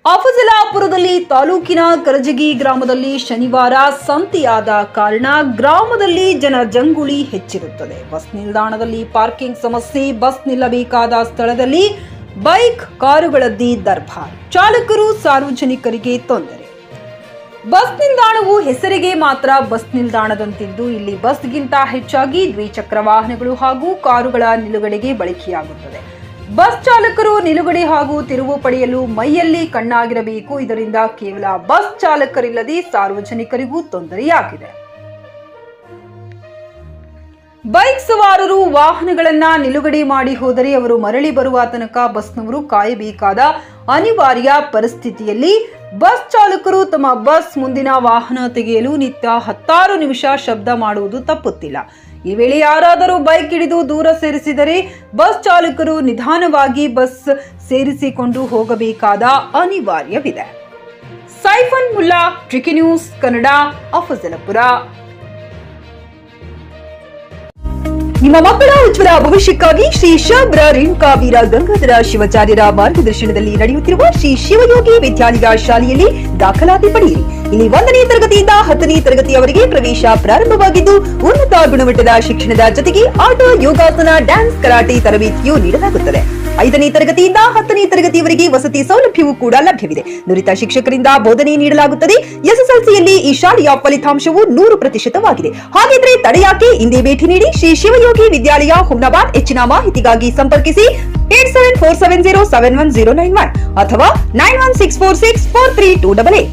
ಅಫಜಲಾಪುರದಲ್ಲಿ ತಾಲೂಕಿನ ಕರಜಗಿ ಗ್ರಾಮದಲ್ಲಿ ಶನಿವಾರ ಸಂತೆಯಾದ ಕಾರಣ ಗ್ರಾಮದಲ್ಲಿ ಜನಜಂಗುಳಿ ಹೆಚ್ಚಿರುತ್ತದೆ. ಬಸ್ ನಿಲ್ದಾಣದಲ್ಲಿ ಪಾರ್ಕಿಂಗ್ ಸಮಸ್ಯೆ, ಬಸ್ ನಿಲ್ಲಬೇಕಾದ ಸ್ಥಳದಲ್ಲಿ ಬೈಕ್ ಕಾರುಗಳದ್ದಿ ದರ್ಬಾರ್, ಚಾಲಕರು ಸಾರ್ವಜನಿಕರಿಗೆ ತೊಂದರೆ. ಬಸ್ ನಿಲ್ದಾಣವು ಹೆಸರಿಗೆ ಮಾತ್ರ ಬಸ್ ನಿಲ್ದಾಣದಂತಿದ್ದು ಇಲ್ಲಿ ಬಸ್ಗಿಂತ ಹೆಚ್ಚಾಗಿ ದ್ವಿಚಕ್ರ ವಾಹನಗಳು ಹಾಗೂ ಕಾರುಗಳ ನಿಲುಗಡೆಗೆ ಬಳಕೆಯಾಗುತ್ತದೆ. ಬಸ್ ಚಾಲಕರು ನಿಲುಗಡೆ ಹಾಗೂ ತಿರುವು ಪಡೆಯಲು ಮೈಯಲ್ಲಿ ಕಣ್ಣಾಗಿರಬೇಕು. ಇದರಿಂದ ಕೇವಲ ಬಸ್ ಚಾಲಕರಿಲ್ಲದೆ ಸಾರ್ವಜನಿಕರಿಗೂ ತೊಂದರೆಯಾಗಿದೆ. ಬೈಕ್ ಸವಾರರು ವಾಹನಗಳನ್ನ ನಿಲುಗಡೆ ಮಾಡಿ ಹೋದರೆ ಅವರು ಮರಳಿ ಬರುವ ತನಕ ಬಸ್ನವರು ಕಾಯಬೇಕಾದ ಅನಿವಾರ್ಯ ಪರಿಸ್ಥಿತಿಯಲ್ಲಿ ಬಸ್ ಚಾಲಕರು ತಮ್ಮ ಬಸ್ ಮುಂದಿನ ವಾಹನ ತೆಗೆಯಲು ನಿತ್ಯ 10 ನಿಮಿಷ ಶಬ್ದ ಮಾಡುವುದು ತಪ್ಪುತ್ತಿಲ್ಲ. ಈ ವೇಳೆ ಯಾರಾದರೂ ಬೈಕ್ ಹಿಡಿದು ದೂರ ಸೇರಿಸಿದರೆ ಬಸ್ ಚಾಲಕರು ನಿಧಾನವಾಗಿ ಬಸ್ ಸೇರಿಸಿಕೊಂಡು ಹೋಗಬೇಕಾದ ಅನಿವಾರ್ಯವಿದೆ. Saifan Mulla, tricky news Kannada, Afzalpur. ನಿಮ್ಮ ಮಕ್ಕಳ ಉಜ್ವಲ ಭವಿಷ್ಯಕ್ಕಾಗಿ ಶ್ರೀ ಶಬ್ರ ರೇಣುಕಾ ವೀರ ಗಂಗಾಧರ ಶಿವಾಚಾರ್ಯರ ಮಾರ್ಗದರ್ಶನದಲ್ಲಿ ನಡೆಯುತ್ತಿರುವ ಶ್ರೀ ಶಿವಯೋಗಿ ವಿದ್ಯಾಲಯ ಶಾಲೆಯಲ್ಲಿ ದಾಖಲಾತಿ ಪಡೆಯಿರಿ. ಇಲ್ಲಿ 1ನೇ ತರಗತಿಯಿಂದ 10ನೇ ತರಗತಿಯವರೆಗೆ ಪ್ರವೇಶ ಪ್ರಾರಂಭವಾಗಿದ್ದು ಉನ್ನತ ಗುಣಮಟ್ಟದ ಶಿಕ್ಷಣದ ಜೊತೆಗೆ ಆಟ, ಯೋಗಾಸನ, ಡ್ಯಾನ್ಸ್, ಕರಾಟೆ ತರಬೇತಿಯೂ ನೀಡಲಾಗುತ್ತದೆ. 5ನೇ ತರಗತಿಯಿಂದ 10ನೇ ತರಗತಿಯವರೆಗೆ ವಸತಿ ಸೌಲಭ್ಯವೂ ಕೂಡ ಲಭ್ಯವಿದೆ. ನುರಿತ ಶಿಕ್ಷಕರಿಂದ ಬೋಧನೆ ನೀಡಲಾಗುತ್ತದೆ. ಎಸ್ಎಸ್ಎಲ್ಸಿಯಲ್ಲಿ ಈ ಶಾಲೆಯ ಫಲಿತಾಂಶವು 100%ವಾಗಿದೆ. ಹಾಗಿದ್ರೆ ತಡೆಯಾಕೆ? ಇಂದೇ ಭೇಟಿ ನೀಡಿ ಶ್ರೀ ಶಿವಯೋಗಿ ವಿದ್ಯಾಲಯ, ಹುಮ್ನಾಬಾದ್. ಹೆಚ್ಚಿನ ಮಾಹಿತಿಗಾಗಿ ಸಂಪರ್ಕಿಸಿ 8747071091 ಅಥವಾ 9164643288.